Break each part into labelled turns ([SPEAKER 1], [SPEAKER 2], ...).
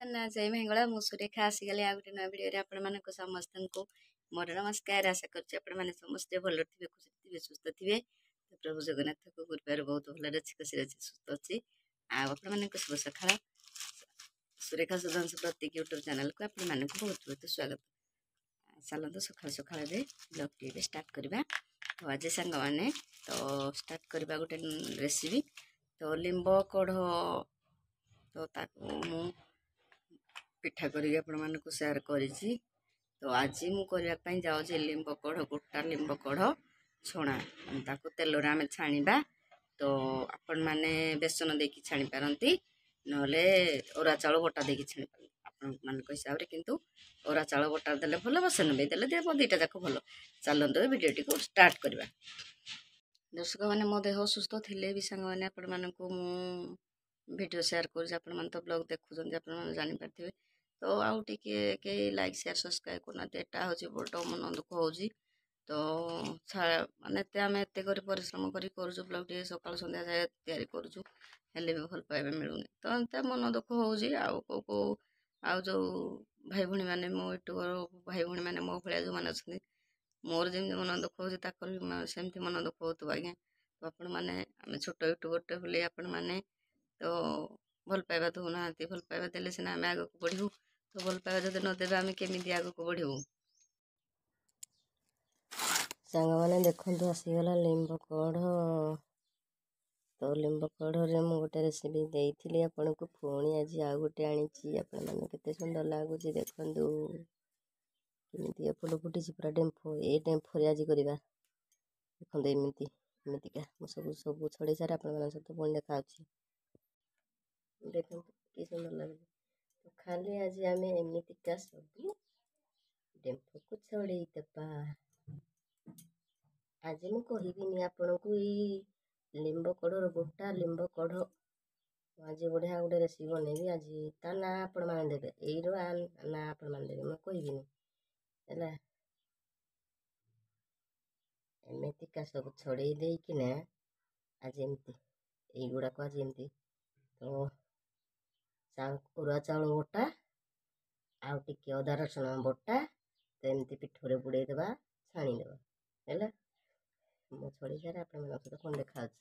[SPEAKER 1] ନା ଜୟ ମଙ୍ଗଳା ମୁଁ ସୁରେଖା ଆସିଗଲି ଆଉ ଗୋଟେ ନୂଆ ଭିଡ଼ିଓରେ ଆପଣମାନଙ୍କୁ ସମସ୍ତଙ୍କୁ ମୋର ନମସ୍କାର। ଆଶା କରୁଛି ଆପଣମାନେ ସମସ୍ତେ ଭଲରେ ଥିବେ, ଖୁସିରେ ଥିବେ, ସୁସ୍ଥ ଥିବେ। ପ୍ରଭୁ ଜଗନ୍ନାଥଙ୍କ କୃପାରୁ ବହୁତ ଭଲରେ ଅଛି, ଖୁସିରେ ଅଛି, ସୁସ୍ଥ ଅଛି। ଆଉ ଆପଣମାନଙ୍କୁ ଶୁଭ ସକାଳ। ସୁରେଖା ସୁଧାଂଶୁ ପ୍ରତୀକ ୟୁଟ୍ୟୁବ୍ ଚ୍ୟାନେଲକୁ ଆପଣମାନଙ୍କୁ ବହୁତ ବହୁତ ସ୍ୱାଗତ। ଚାଲନ୍ତୁ ସକାଳୁ ସକାଳୁ ଏବେ ବ୍ଲଗ୍ଟି ଏବେ ଷ୍ଟାର୍ଟ କରିବା। ତ ଆଜି ସାଙ୍ଗମାନେ ଷ୍ଟାର୍ଟ କରିବା ଗୋଟେ ରେସିପି। ତ ଲିମ୍ବ କଢ଼ ତ ତାକୁ ମୁଁ ପିଠା କରିକି ଆପଣମାନଙ୍କୁ ସେୟାର କରିଛି। ତ ଆଜି ମୁଁ କରିବା ପାଇଁ ଯାଉଛି ଲିମ୍ବ କଢ଼, ଗୋଟା ଲିମ୍ବ କଢ଼ ଛଣା। ତାକୁ ତେଲରେ ଆମେ ଛାଣିବା। ତ ଆପଣମାନେ ବେସନ ଦେଇକି ଛାଣି ପାରନ୍ତି, ନହେଲେ ଅରୁଆ ଚାଉଳ ବଟା ଦେଇକି ଛାଣି ପାରନ୍ତି ଆପଣମାନଙ୍କ ହିସାବରେ। କିନ୍ତୁ ଅରୁଆ ଚାଉଳ ବଟା ଦେଲେ ଭଲ, ବେସନ ବି ଦେଲେ ଦୁଇଟା ଯାକ ଭଲ। ଚାଲନ୍ତୁ ଏ ଭିଡ଼ିଓଟିକୁ ଷ୍ଟାର୍ଟ କରିବା। ଦର୍ଶକମାନେ, ମୋ ଦେହ ଅସୁସ୍ଥ ଥିଲେ ବି ସାଙ୍ଗମାନେ ଆପଣମାନଙ୍କୁ ମୁଁ ଭିଡ଼ିଓ ସେୟାର କରୁଛି। ଆପଣମାନେ ତ ବ୍ଲଗ୍ ଦେଖୁଛନ୍ତି, ଆପଣମାନେ ଜାଣିପାରିଥିବେ। ତ ଆଉ ଟିକେ କେହି ଲାଇକ୍ ସେୟାର ସବସ୍କ୍ରାଇବ୍ କରୁନାହାନ୍ତି, ଏଟା ହେଉଛି ବଡ଼ ମନ ଦୁଃଖ ହେଉଛି। ତ ମାନେ ଆମେ ଏତେ କରି ପରିଶ୍ରମ କରି କରୁଛୁ, ବ୍ଲଗ୍ ଟିକେ ସକାଳୁ ସନ୍ଧ୍ୟା ଯାଏ ତିଆରି କରୁଛୁ, ହେଲେ ବି ଭଲ ପାଇବା ମିଳୁନି। ତ ଏତେ ମନ ଦୁଃଖ ହେଉଛି। ଆଉ ଆଉ ଯେଉଁ ଭାଇ ଭଉଣୀମାନେ, ମୋ ୟୁଟ୍ୟୁବର ଭାଇ ଭଉଣୀମାନେ ମୋ ଭଳିଆ ଯେଉଁମାନେ ଅଛନ୍ତି, ମୋର ଯେମିତି ମନ ଦୁଃଖ ହେଉଛି ତାଙ୍କର ବି ସେମିତି ମନ ଦୁଃଖ ହେଉଥିବ ଆଜ୍ଞା। ତ ଆପଣମାନେ, ଆମେ ଛୋଟ ୟୁଟ୍ୟୁବରଟେ ବୋଲି ଆପଣମାନେ ତ ଭଲ ପାଇବା ଦେଉନାହାନ୍ତି। ଭଲ ପାଇବା ଦେଲେ ସିନା ଆମେ ଆଗକୁ ବଢ଼ିବୁ। ତ ଭଲ ପାଇବା ଯଦି ନଦେବେ ଆମେ କେମିତି ଆଗକୁ ବଢ଼ିବୁ? ସାଙ୍ଗମାନେ ଦେଖନ୍ତୁ, ଆସିଗଲା ଲିମ୍ବ କଢ଼। ତ ଲିମ୍ବ କଢ଼ରେ ମୁଁ ଗୋଟେ ରେସିପି ଦେଇଥିଲି ଆପଣଙ୍କୁ, ପୁଣି ଆଜି ଆଉ ଗୋଟେ ଆଣିଛି। ଆପଣମାନେ କେତେ ସୁନ୍ଦର ଲାଗୁଛି ଦେଖନ୍ତୁ, କେମିତି ଫୁଲ ଫୁଟିଛି ପୁରା ଡେମ୍ଫ। ଏଇ ଡେମ୍ଫରେ ଆଜି କରିବା। ଦେଖନ୍ତୁ ଏମିତିକା ମୁଁ ସବୁ ଛଡ଼େଇ ସାରି ଆପଣମାନଙ୍କ ସହିତ ପୁଣି ଦେଖାଉଛି। ଦେଖନ୍ତୁ କି ସୁନ୍ଦର ଲାଗୁଛି। ତ ଖାଲି ଆଜି ଆମେ ଏମିତିକା ସବୁ ଡେମ୍ଫକୁ ଛଡ଼େଇ ଦେବା। ଆଜି ମୁଁ କହିବିନି ଆପଣଙ୍କୁ ଏଇ ଲିମ୍ବ କଢ଼ର, ଗୋଟା ଲିମ୍ବ କଢ଼ ଆଜି ବଢ଼ିଆ ଗୋଟେ ରେସିପି ବନେଇବି। ଆଜି ତା ନାଁ ଆପଣମାନେ ଦେବେ, ଏଇର ନାଁ ଆପଣମାନେ ଦେବେ, ମୁଁ କହିବିନି ହେଲା। ଏମିତିକା ସବୁ ଛଡ଼େଇ ଦେଇକିନା ଆଜି ଏମିତି ଏଇଗୁଡ଼ାକ ଆଜି ଏମିତି ତ ଅରୁଆ ଚାଉଳ ବଟା ଆଉ ଟିକେ ଅଦା ରସୁଣ ବଟା ତ ଏମିତି ପିଠରେ ବୁଡ଼େଇ ଦେବା, ଛାଣିଦେବା ହେଲା। ମୁଁ ଛଡ଼େଇ ସାରି ଆପଣମାନଙ୍କ ସହିତ କ'ଣ ଦେଖାଉଛି।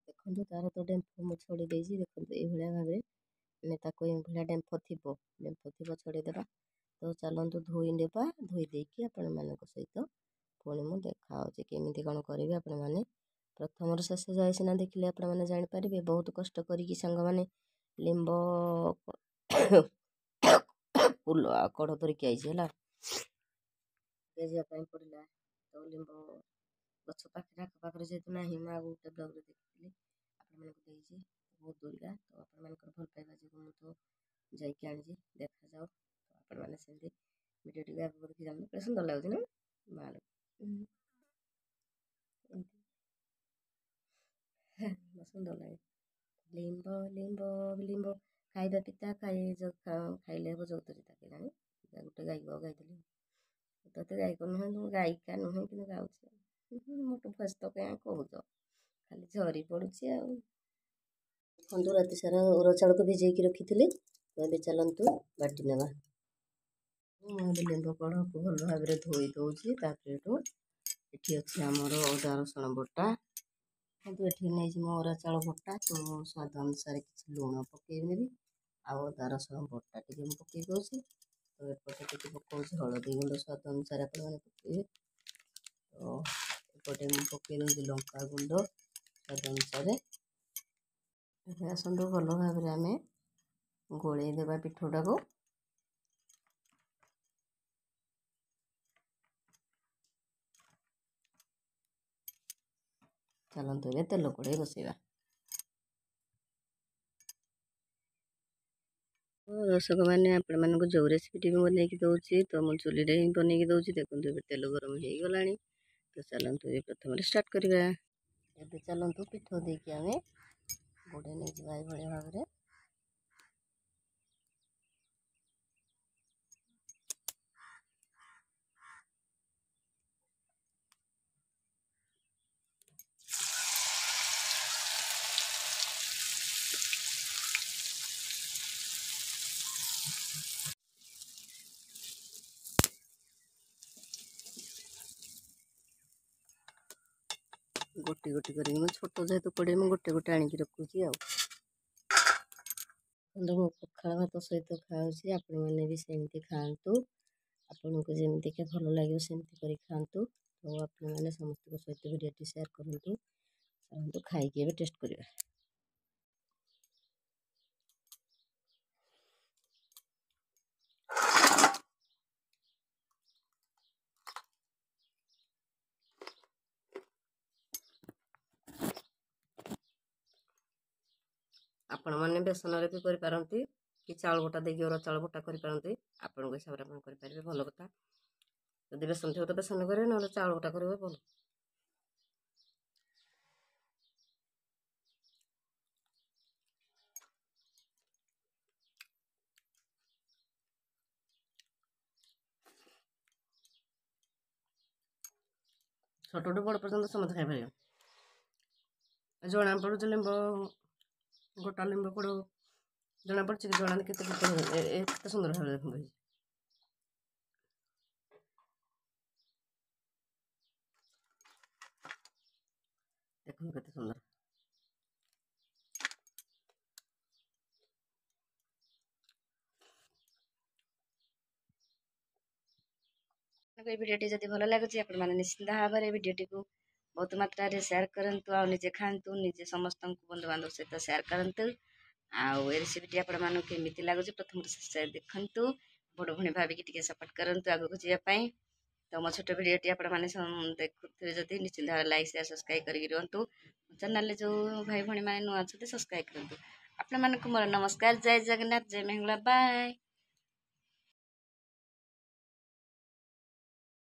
[SPEAKER 1] ଦେଖନ୍ତୁ ତାର ତ ଡେମ୍ଫ ମୁଁ ଛଡ଼େଇ ଦେଇଛି। ଦେଖନ୍ତୁ ଏଇଭଳିଆ ଭାବରେ ଆମେ ତାକୁ ଏଇଭଳିଆ ଡେମ୍ଫ ଥିବ ଛଡ଼େଇ ଦେବା। ତ ଚାଲନ୍ତୁ ଧୋଇ ନେବା। ଧୋଇ ଦେଇକି ଆପଣମାନଙ୍କ ସହିତ ପୁଣି ମୁଁ ଦେଖାଉଛି କେମିତି କ'ଣ କରିବେ। ଆପଣମାନେ ପ୍ରଥମରୁ ଶେଷ ଯାଏ ସିନା ଦେଖିଲେ ଆପଣମାନେ ଜାଣିପାରିବେ। ବହୁତ କଷ୍ଟ କରିକି ସାଙ୍ଗମାନେ ଲିମ୍ବ ଫୁଲ ଆଉ କଢ଼ ଧରିକି ଆଇଛି ହେଲା। ଯିବା ପାଇଁ ପଡ଼ିଲା। ତ ଲିମ୍ବ ଗଛ ପାଖରେ ଆଖପାଖରେ ଯେହେତୁ ନାହିଁ, ମୁଁ ଆଉ ଗୋଟେ ବ୍ଲଗ୍ରେ ଦେଖିଥିଲି ଆପଣମାନଙ୍କୁ ଦେଇଛି। ବହୁତ ଦୂରିଲା। ତ ଆପଣମାନଙ୍କର ଭଲ ପାଇବା ଯୋଗୁଁ ମୁଁ ତ ଯାଇକି ଆଣିଛି। ଦେଖାଯାଉ। ତ ଆପଣମାନେ ସେମିତି ଭିଡ଼ିଓ ଟିକେ ଆଗକୁ ଦେଖି ଯାଆନ୍ତୁ। ପୁରା ସୁନ୍ଦର ଲାଗୁଛି ନା ମାଳ ସୁନ୍ଦର ଲାଗେ। ଲିମ୍ବ ଲିମ୍ବ ଲିମ୍ବ ଖାଇବା ପିତା ଖାଇଲେ ହେବ ଯୌତୁରିତା କେଜାଣି। ଗୋଟେ ଗାଇବ ଗାଇଥିଲି। ତତେ ଗାଇକ ନୁହେଁ, ମୁଁ ଗାୟିକା ନୁହେଁ, କିନ୍ତୁ ଗାଉଛି। ମୋଟୁ ଭଏସ୍ ତ କାଇଁ କହୁଛ, ଖାଲି ଝରି ପଡ଼ୁଛି ଆଉ। ଦେଖନ୍ତୁ ରାତି ସାରା ଅରୁଆ ଚାଉଳକୁ ଭିଜେଇକି ରଖିଥିଲି। ତ ଏବେ ଚାଲନ୍ତୁ ବାଟି ନେବା। ମୁଁ ଏବେ ଲିମ୍ବ କଢ଼କୁ ଭଲ ଭାବରେ ଧୋଇ ଦେଉଛି। ତାପରେ ଏଠି ଅଛି ଆମର ଅଦା ରସୁଣ ବଟା। କିନ୍ତୁ ଏଠି ନେଇଛି ମୋ ଅରୁଆ ଚାଉଳ ବଟା। ତ ସ୍ୱାଦ ଅନୁସାରେ କିଛି ଲୁଣ ପକାଇ ନେବି, ଆଉ ଅଦା ରସୁଣ ବଟା ଟିକେ ମୁଁ ପକାଇ ଦେଉଛି। ତ ଏପଟେ ଟିକେ ପକାଉଛି ହଳଦୀ ଗୁଣ୍ଡ, ସ୍ୱାଦ ଅନୁସାରେ ଆପଣମାନେ ପକାଇବେ। ତ ଏପଟେ ମୁଁ ପକାଇ ଦେଉଛି ଲଙ୍କା ଗୁଣ୍ଡ ସ୍ୱାଦ ଅନୁସାରେ। ଏବେ ଆସନ୍ତୁ ଭଲ ଭାବରେ ଆମେ ଗୋଳେଇ ଦେବା ପିଠଟାକୁ। ଚାଲନ୍ତୁ ଏବେ ତେଲ କଢ଼େଇ ବସାଇବା। ଦର୍ଶକମାନେ, ଆପଣମାନଙ୍କୁ ଯେଉଁ ରେସିପିଟି ମୁଁ ବନେଇକି ଦେଉଛି, ତ ମୁଁ ଚୁଲିରେ ହିଁ ବନେଇକି ଦେଉଛି। ଦେଖନ୍ତୁ ଏବେ ତେଲ ଗରମ ହେଇଗଲାଣି। ତ ଚାଲନ୍ତୁ ଏବେ ପ୍ରଥମରେ ଷ୍ଟାର୍ଟ କରିବା। ଏବେ ଚାଲନ୍ତୁ ପିଠଉ ଦେଇକି ଆମେ ଗୋଡ଼େଇ ନେଇଯିବା ଏଇଭଳିଆ ଭାବରେ। गोटी गोटी कर छोट जेहेतु कड़े मुझे गोटे गोटे आणिक रखुची आ पखाल भात सहित खाऊँ आपण मैंने भी सेमती खातु आपन को जमीक भल लगे सेमती कर खातु तो आपण मैंने समस्त सहित वीडियो शेयर करूँ खाई टेस्ट करिया आपण मैंने बेसन भी करपारती कि चाउल बटा देगी अरुआ चाउल बटा करपारती आपण हिसाब से आप करेंगे भल कथा जब बेसन थी तो बेसन करेंगे ना चाउल बटा करेंगे भल छोटू बड़ पर्यटन समस्त खाई पार जना पड़ू लिंब गोटा लिंब पड़ो जना पड़ी कि जना केते सुंदर भाव देखो देखो केते सुंदर भिडियोटी जब भल लगे आप निश्चिंत भाव में भिडियोटी को बहुत मात्रा शेयर करूँ आ निजे खातु निजे समस्त बंधु बांधव सहित शेयर करूँ आउ रेसीपी आपण केमी लगुच प्रथम देखु बड़ भाई भाविकी सपोर्ट करूँ आगे को जावाई तो मो छोट भिडियोटी आपण देखुए जब निश्चिंत भाव लाइक शेयर सब्सक्राइब करके रुहतु चैनल जो भाई भाई मैंने नुआ अच्छे सब्सक्राइब करूँ आपण मानक मोर नमस्कार जय जगन्नाथ जय मंगला बाय।